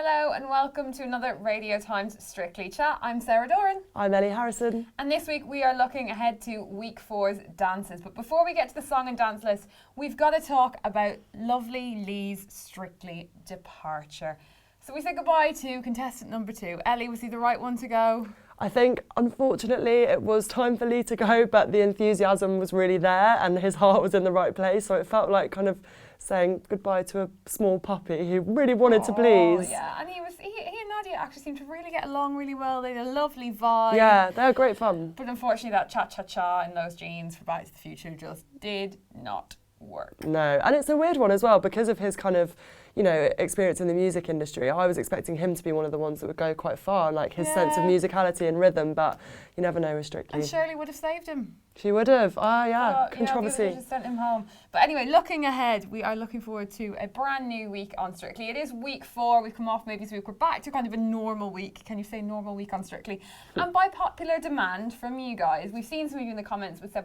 Hello and welcome to another Radio Times Strictly Chat. I'm Sarah Doran. I'm Ellie Harrison. And this week we are looking ahead to week 4's dances. But before we get to the song and dance list, we've got to talk about lovely Lee's Strictly departure. So we say goodbye to contestant number 2. Ellie, was he the right one to go? I think, unfortunately, it was time for Lee to go, but the enthusiasm was really there and his heart was in the right place. So it felt like kind of saying goodbye to a small puppy who really wanted to please. Yeah, and he and Nadia actually seemed to really get along really well. They had a lovely vibe. Yeah, they were great fun. But unfortunately, that cha-cha-cha in those jeans for Back to the Future just did not work. No, and it's a weird one as well because of his kind of, you know, experience in the music industry. I was expecting him to be one of the ones that would go quite far, like his sense of musicality and rhythm, but you never know with Strictly. And Shirley would have saved him. She would have. Controversy. You know, just sent him home. But anyway, looking ahead, we are looking forward to a brand new week on Strictly. It is week 4. We've come off maybe this week. We're back to kind of a normal week. Can you say normal week on Strictly? And by popular demand from you guys, we've seen some of you in the comments who said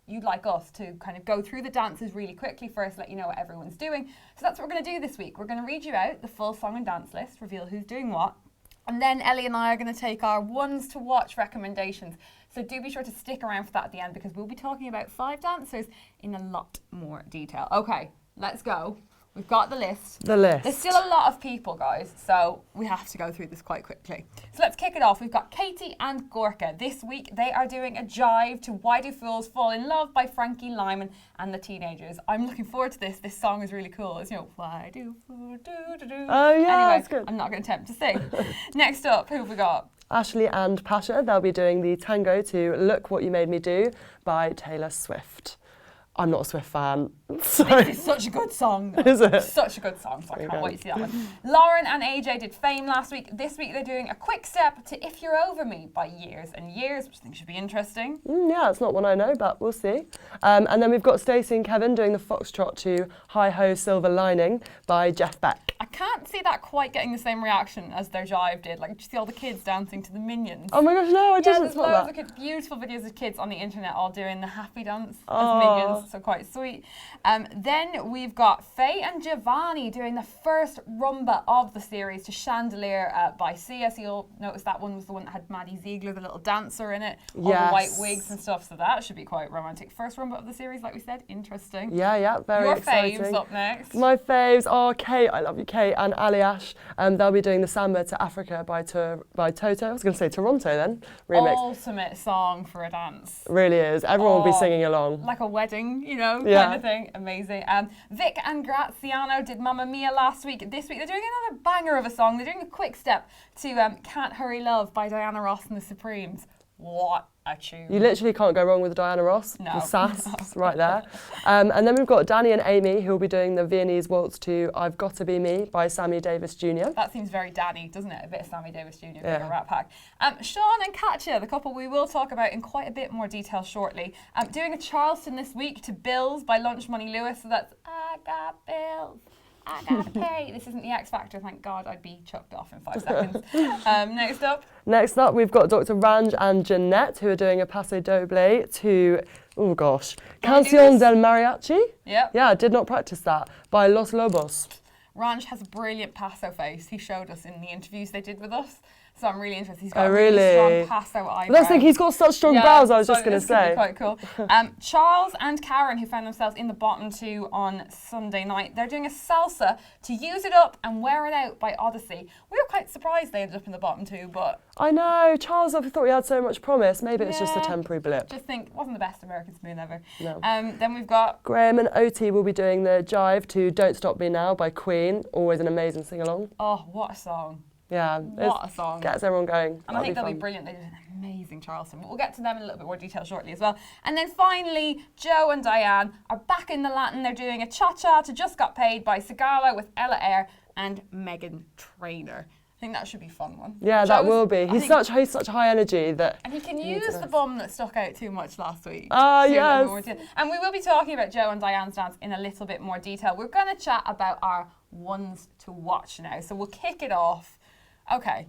you'd like us to kind of go through the dances really quickly first, let you know what everyone's doing. So that's what we're going to do this week. We're going to read you out the full song and dance list, reveal who's doing what. And then Ellie and I are going to take our ones to watch recommendations. So do be sure to stick around for that at the end because we'll be talking about 5 dancers in a lot more detail. Okay, let's go. We've got the list. There's still a lot of people, guys, so we have to go through this quite quickly. So let's kick it off. We've got Katie and Gorka. This week, they are doing a jive to Why Do Fools Fall in Love by Frankie Lyman and the Teenagers. I'm looking forward to this. This song is really cool. It's, you know, why do fools do. Oh, yeah, anyway, that's good. I'm not going to attempt to sing. Next up, who have we got? Ashley and Pasha, they'll be doing the tango to Look What You Made Me Do by Taylor Swift. I'm not a Swift fan. So. This is such a good song. Is it? Such a good song, so I can't wait to see that one. Lauren and AJ did Fame last week. This week they're doing a Quickstep to If You're Over Me by Years and Years, which I think should be interesting. Yeah, it's not one I know, but we'll see. And then we've got Stacey and Kevin doing the Foxtrot to Hi Ho Silver Lining by Jeff Beck. I can't see that quite getting the same reaction as their Jive did. Like, did you see all the kids dancing to the Minions? Oh my gosh, no, I didn't. There's loads of beautiful videos of kids on the internet all doing the happy dance as Minions, so quite sweet. Then we've got Faye and Giovanni doing the first Rumba of the series to Chandelier by Sia. So you'll notice that one was the one that had Maddie Ziegler, the little dancer in it, all the white wigs and stuff, so that should be quite romantic. First Rumba of the series, like we said, interesting. Yeah, very exciting. Your faves up next. My faves are Kate, I love you Kate, and Aljaz. They'll be doing the Samba to Africa by Toto. I was going to say Toronto then. Remix. Ultimate song for a dance. Really is. Everyone will be singing along. Like a wedding, you know, kind of thing. Amazing. Vic and Graziano did Mamma Mia last week. This week they're doing another banger of a song. They're doing a quick step to Can't Hurry Love by Diana Ross and the Supremes. What a tune. You literally can't go wrong with Diana Ross. No. The sass, it's right there. And then we've got Danny and Amy who will be doing the Viennese waltz to I've Gotta Be Me by Sammy Davis Jr. That seems very Danny, doesn't it? A bit of Sammy Davis Jr. being a Rat Pack. Seann and Katya, the couple we will talk about in quite a bit more detail shortly, doing a Charleston this week to Bills by Lunch Money Lewis. So that's I got bills, I gotta pay. This isn't the X Factor, thank God. I'd be chucked off in 5 seconds. Next up, we've got Dr. Ranj and Jeanette who are doing a Paso Doble to, Canción del Mariachi? Yep. Yeah, I did not practice that, by Los Lobos. Ranj has a brilliant Paso face. He showed us in the interviews they did with us. So I'm really interested. He's got a really strong Paso eyebrow. Let's think he's got such strong brows, I was just going to say. Quite cool. Charles and Karen, who found themselves in the bottom 2 on Sunday night, they're doing a salsa to Use It Up and Wear It Out by Odyssey. We were quite surprised they ended up in the bottom 2, but... I know, Charles, I thought he had so much promise. Maybe it's just a temporary blip. Just think, it wasn't the best American spoon ever. No. Then we've got... Graeme and Oti will be doing the Jive to Don't Stop Me Now by Queen. Always an amazing sing-along. Oh, what a song. Yeah, what a song. Gets everyone going. And I think they'll be brilliant. They did an amazing Charleston. But we'll get to them in a little bit more detail shortly as well. And then finally, Joe and Diane are back in the Latin. They're doing a cha-cha to Just Got Paid by Sigala with Ella Eyre and Megan Trainor. I think that should be a fun one. Yeah, that will be. He's such high energy that... And he can use the bum that stuck out too much last week. Ah, yes. And we will be talking about Joe and Diane's dance in a little bit more detail. We're going to chat about our ones to watch now. So we'll kick it off. Okay,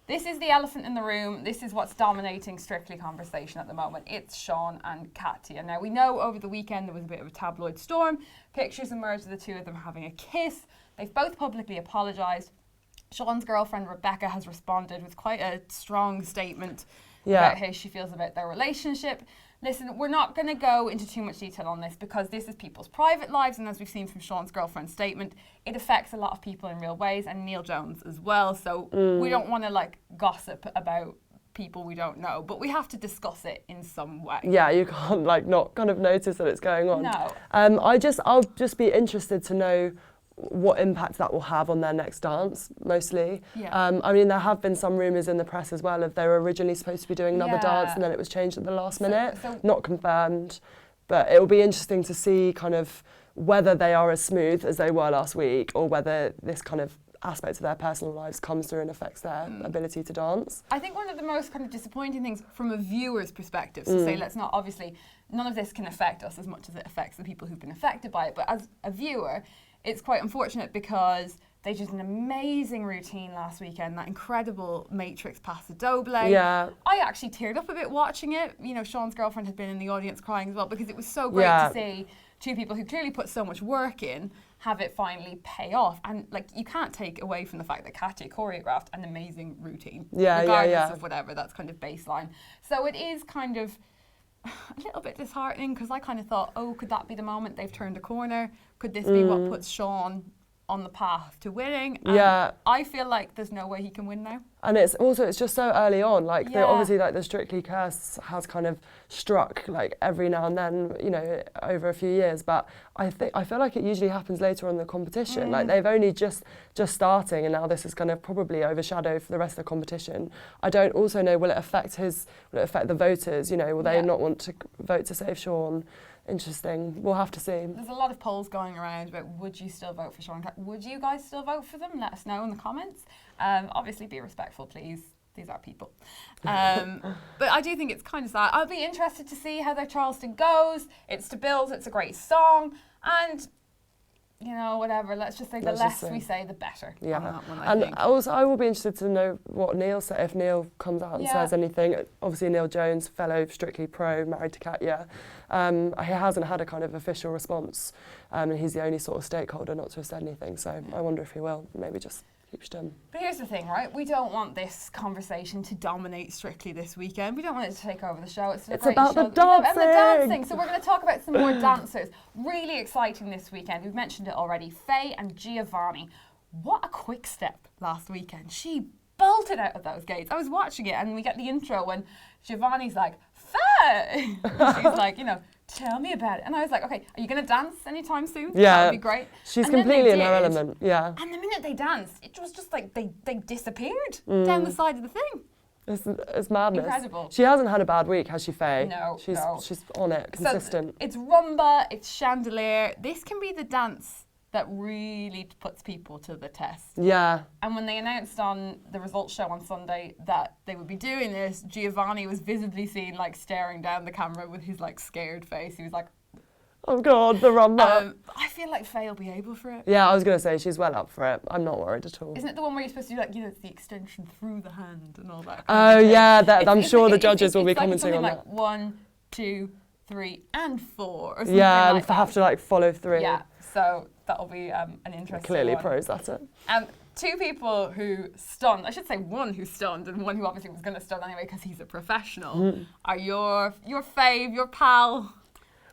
this is the elephant in the room. This is what's dominating Strictly conversation at the moment. It's Seann and Katya. Now, we know over the weekend there was a bit of a tabloid storm. Pictures emerged of the two of them having a kiss. They've both publicly apologised. Seann's girlfriend Rebecca has responded with quite a strong statement Yeah. about how she feels about their relationship. Listen, we're not going to go into too much detail on this because this is people's private lives, and as we've seen from Seann's girlfriend's statement, it affects a lot of people in real ways, and Neil Jones as well. So we don't want to like gossip about people we don't know, but we have to discuss it in some way. Yeah, you can't like not kind of notice that it's going on. No. I'll just be interested to know what impact that will have on their next dance, mostly. Yeah. I mean, there have been some rumours in the press as well of they were originally supposed to be doing another Yeah. dance and then it was changed at the last minute. so- Not confirmed, but it will be interesting to see kind of whether they are as smooth as they were last week or whether this kind of aspect of their personal lives comes through and affects their ability to dance. I think one of the most kind of disappointing things from a viewer's perspective, so say let's not, obviously, none of this can affect us as much as it affects the people who've been affected by it, but as a viewer, it's quite unfortunate because they did an amazing routine last weekend, that incredible Matrix Paso Doble. Yeah. I actually teared up a bit watching it. You know, Seann's girlfriend had been in the audience crying as well because it was so great Yeah. to see two people who clearly put so much work in have it finally pay off. And like, you can't take away from the fact that Katya choreographed an amazing routine. Yeah, regardless of whatever, that's kind of baseline. So it is kind of a little bit disheartening because I kind of thought, oh, could that be the moment they've turned a corner? Could this be what puts Seann on the path to winning? And Yeah. I feel like there's no way he can win now. And it's just so early on, like Yeah. obviously like the Strictly curse has kind of struck like every now and then, you know, over a few years, but I feel like it usually happens later on in the competition. Like they've only just starting and now this is going to probably overshadow for the rest of the competition. I don't also know, will it affect the voters, you know, will they Yeah. not want to vote to save Seann? Interesting. We'll have to see. There's a lot of polls going around about would you still vote for Seann? Would you guys still vote for them? Let us know in the comments. Obviously be respectful, please. These are people. But I do think it's kind of sad. I'll be interested to see how their Charleston goes. It's to build, it's a great song. And, you know, whatever, let's just say the Let's just less see. we say, the better. Yeah, On that one, I and think. also I will be interested to know what Neil said, if Neil comes out and Yeah. says anything. Obviously Neil Jones, fellow Strictly Pro, married to Katya, he hasn't had a kind of official response, and he's the only sort of stakeholder not to have said anything, so I wonder if he will, maybe just keep stum. But here's the thing, right? We don't want this conversation to dominate Strictly this weekend. We don't want it to take over the show. It's a great about show. the dancing! And the dancing. So we're going to talk about some more dancers. Really exciting this weekend. We've mentioned it already. Faye and Giovanni. What a quick step last weekend. She bolted out of those gates. I was watching it and we get the intro when Giovanni's like, Faye! She's like, you know, tell me about it. And I was like, okay, are you going to dance anytime soon? Yeah. That would be great. She's And then they completely in her did. element, yeah. And the minute they danced, it was just like they disappeared down the side of the thing. It's madness. Incredible. She hasn't had a bad week, has she, Faye? No, She's no. she's on it, consistent. So it's Rumba, it's Chandelier. This can be the dance that really puts people to the test. Yeah. And when they announced on the results show on Sunday that they would be doing this, Giovanni was visibly seen like staring down the camera with his like scared face. He was like, Oh God, the Rumba. I feel like Faye will be able for it. Yeah, I was going to say she's well up for it. I'm not worried at all. Isn't it the one where you're supposed to do like, you know, it's the extension through the hand and all that? Oh yeah, I'm It's sure the like- judges will be it's like commenting something on like that. 1, 2, 3, and 4, or something Yeah, like and that. have to like follow through. Yeah, so that'll be an interesting Clearly one. pros at it. Two people who stunned, I should say one who stunned and one who obviously was going to stun anyway because he's a professional, are your fave, your pal.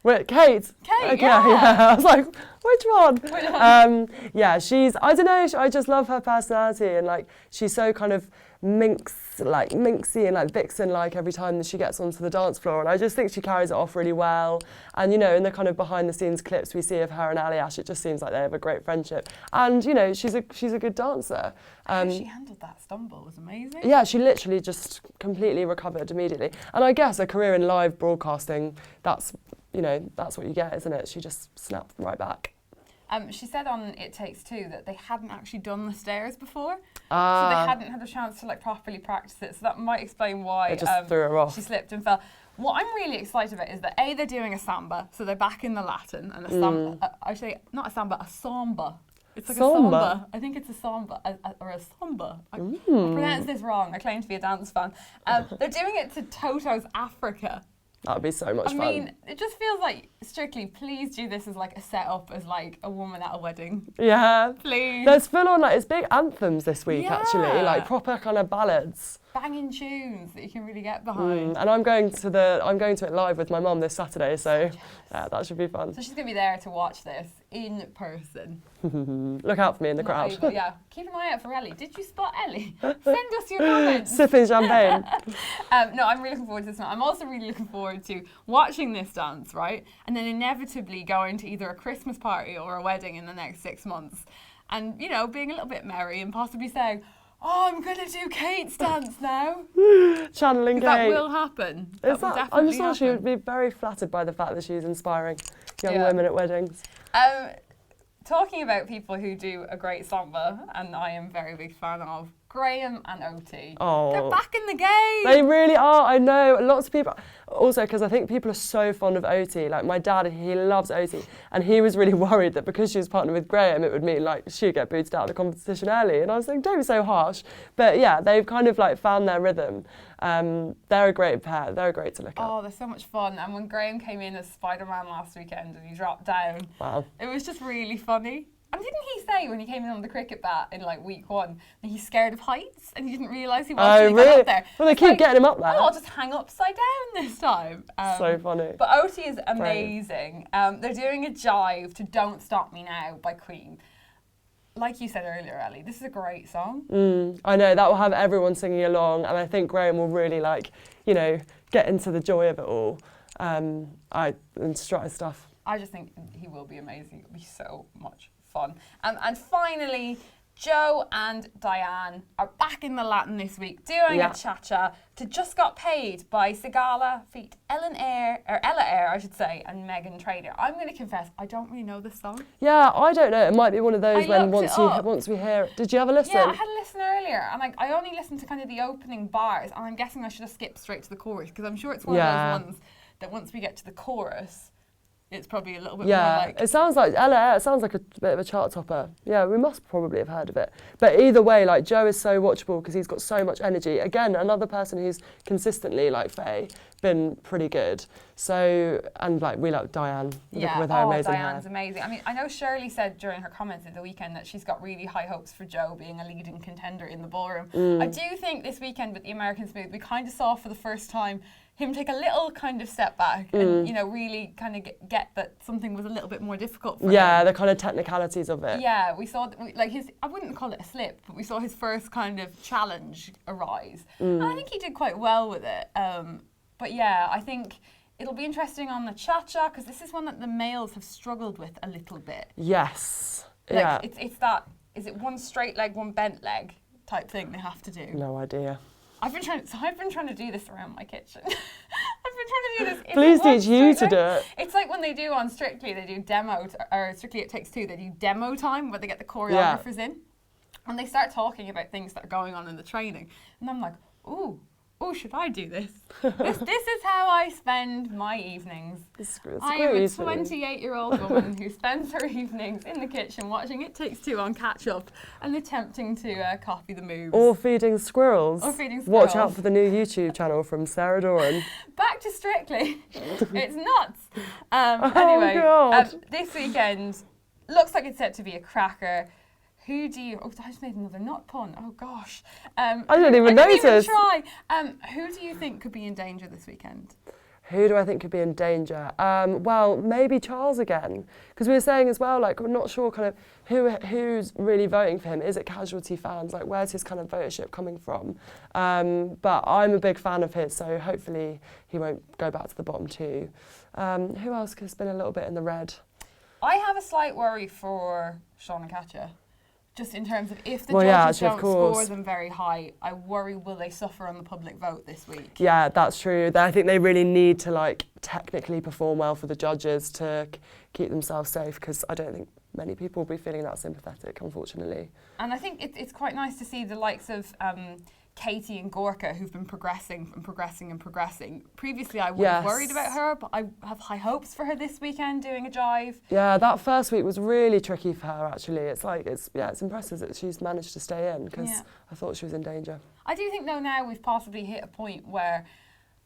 Wait, Kate? Kate, Okay, yeah. I was like, which one? Which one? Yeah, I don't know, I just love her personality and like, she's so kind of minxy and like vixen-like every time that she gets onto the dance floor, and I just think she carries it off really well. And you know, in the kind of behind-the-scenes clips we see of her and Aljaz, it just seems like they have a great friendship. And you know, she's a good dancer. How she handled that stumble was amazing. Yeah, she literally just completely recovered immediately. And I guess a career in live broadcasting, that's what you get, isn't it? She just snapped right back. She said on It Takes Two that they hadn't actually done the stairs before, so Ah. they hadn't had a chance to like properly practice it. So that might explain why It just threw her off. she slipped and fell. What I'm really excited about is that they're doing a samba, so they're back in the Latin, and a samba. Actually, not a samba, a samba. It's like Samba? a samba. I think it's a samba or a samba. I pronounced this wrong. I claim to be a dance fan. They're doing it to Toto's Africa. That would be so much fun. I mean, it just feels like, Strictly, please do this as like a setup as like a woman at a wedding. Yeah. Please. There's full on, like, it's big anthems this week, actually, like Yeah. proper kind of ballads. Banging tunes that you can really get behind. And I'm going to it live with my mum this Saturday, so yeah, that should be fun. So she's going to be there to watch this in person. Look out for me in the crowd. Yeah, keep an eye out for Ellie. Did you spot Ellie? Send us your comments. Sipping champagne. No, I'm really looking forward to this one. I'm also really looking forward to watching this dance, right? And then inevitably going to either a Christmas party or a wedding in the next 6 months. And, you know, being a little bit merry and possibly saying, oh, I'm going to do Kate's dance now. Channeling Kate. That will happen. That will definitely I'm sure she happen. would be very flattered by the fact that she's inspiring young women at weddings. Talking about people who do a great samba, and I am a very big fan of, Graeme and Oti. Oh. They're back in the game. They really are, I know. Lots of people, also because I think people are so fond of Oti. Like my dad, he loves Oti. And he was really worried that because she was partnered with Graeme, it would mean like she'd get booted out of the competition early. And I was like, don't be so harsh. But yeah, they've kind of like found their rhythm. They're a great pair. They're great to look at. Oh, they're so much fun. And when Graeme came in as Spider-Man last weekend and he dropped down, wow, it was just really funny. And didn't he say when he came in on the cricket bat in like week 1 that he's scared of heights and he didn't realise he was actually going up there? Well, they keep getting him up there. Oh, I'll just hang upside down this time. So funny. But Oti is amazing. They're doing a jive to Don't Stop Me Now by Queen. Like you said earlier, Ellie, this is a great song. I know, that will have everyone singing along, and I think Graeme will really like, you know, get into the joy of it all. And strut his stuff. I just think he will be amazing. It'll be so much fun. And finally, Joe and Diane are back in the Latin this week doing a cha-cha to Just Got Paid by Sigala feat Ella Eyre, I should say, and Megan Trainor. I'm going to confess, I don't really know this song. Yeah, I don't know. It might be one of those once we hear it. Did you have a listen? Yeah, I had a listen earlier, and I only listened to kind of the opening bars, and I'm guessing I should have skipped straight to the chorus, because I'm sure it's one of those ones that once we get to the chorus, it's probably a little bit more like... It sounds like Ella, it sounds like a bit of a chart topper. Yeah, we must probably have heard of it. But either way, like Joe is so watchable because he's got so much energy. Again, another person who's consistently, like Faye, been pretty good. So, and like we like Diane with her amazing Diane's hair. amazing. I mean, I know Shirley said during her comments at the weekend that she's got really high hopes for Joe being a leading contender in the ballroom. I do think this weekend with the American Smooth, we kind of saw for the first time him take a little kind of step back and, you know, really kind of get that something was a little bit more difficult for him. Yeah, the kind of technicalities of it. Yeah, we saw, like I wouldn't call it a slip, but we saw his first kind of challenge arise. And I think he did quite well with it. But yeah, I think it'll be interesting on the cha-cha because this is one that the males have struggled with a little bit. Yes. Like, it's that, is it one straight leg, one bent leg type thing they have to do? No idea. I've been trying to do this around my kitchen. I've been trying to do this. Please teach you to do it. It's like when they do on Strictly, they do demo, or Strictly It Takes Two, they do demo time where they get the choreographers in. And they start talking about things that are going on in the training. And I'm like, ooh, should I do this? This is how I spend my evenings. I am a 28-year-old woman who spends her evenings in the kitchen watching It Takes Two on catch up and attempting to copy the moves. Or feeding squirrels. Watch out for the new YouTube channel from Sarah Doran. Back to Strictly. It's nuts. Anyway, this weekend looks like it's set to be a cracker. Who do you... Oh, I just made another nut pun. Oh, gosh. I didn't even notice. Even try. Who do you think could be in danger this weekend? Who do I think could be in danger? Well, maybe Charles again. Because we were saying as well, like, we're not sure kind of who's really voting for him. Is it casualty fans? Like, where's his kind of votership coming from? But I'm a big fan of his, so hopefully he won't go back to the bottom two. Who else has been a little bit in the red? I have a slight worry for Seann and Katya. Just in terms of if the judges don't score them very high, I worry will they suffer on the public vote this week? Yeah, that's true. I think they really need to like technically perform well for the judges to keep themselves safe because I don't think many people will be feeling that sympathetic, unfortunately. And I think it's quite nice to see the likes of Katie and Gorka who've been progressing. Previously I would have worried about her, but I have high hopes for her this weekend doing a jive. Yeah, that first week was really tricky for her actually. It's impressive that she's managed to stay in because I thought she was in danger. I do think though now we've possibly hit a point where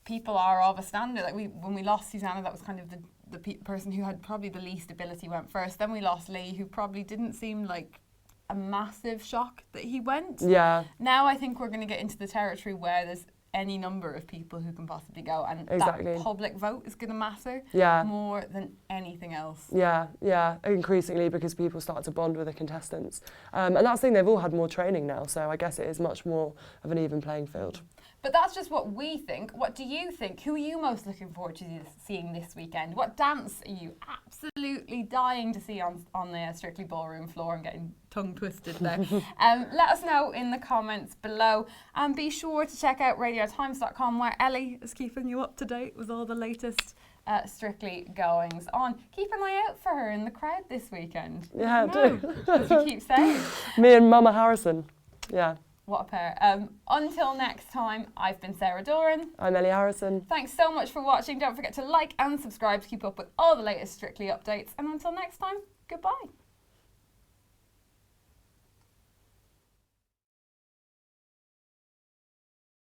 people are of a standard. Like when we lost Susanna, that was kind of the person who had probably the least ability went first. Then we lost Lee, who probably didn't seem like a massive shock that he went. Yeah. Now I think we're going to get into the territory where there's any number of people who can possibly go, and that public vote is going to matter more than anything else. Yeah, increasingly, because people start to bond with the contestants. And that's the thing, they've all had more training now, so I guess it is much more of an even playing field. But that's just what we think. What do you think? Who are you most looking forward to seeing this weekend? What dance are you absolutely dying to see on the Strictly Ballroom floor? I'm getting tongue twisted there. Let us know in the comments below. And be sure to check out radiotimes.com, where Ellie is keeping you up to date with all the latest Strictly goings on. Keep an eye out for her in the crowd this weekend. Yeah, do. As you keep saying. Me and Mama Harrison. Yeah. What a pair. Until next time, I've been Sarah Doran. I'm Ellie Harrison. Thanks so much for watching. Don't forget to like and subscribe to keep up with all the latest Strictly updates. And until next time, goodbye.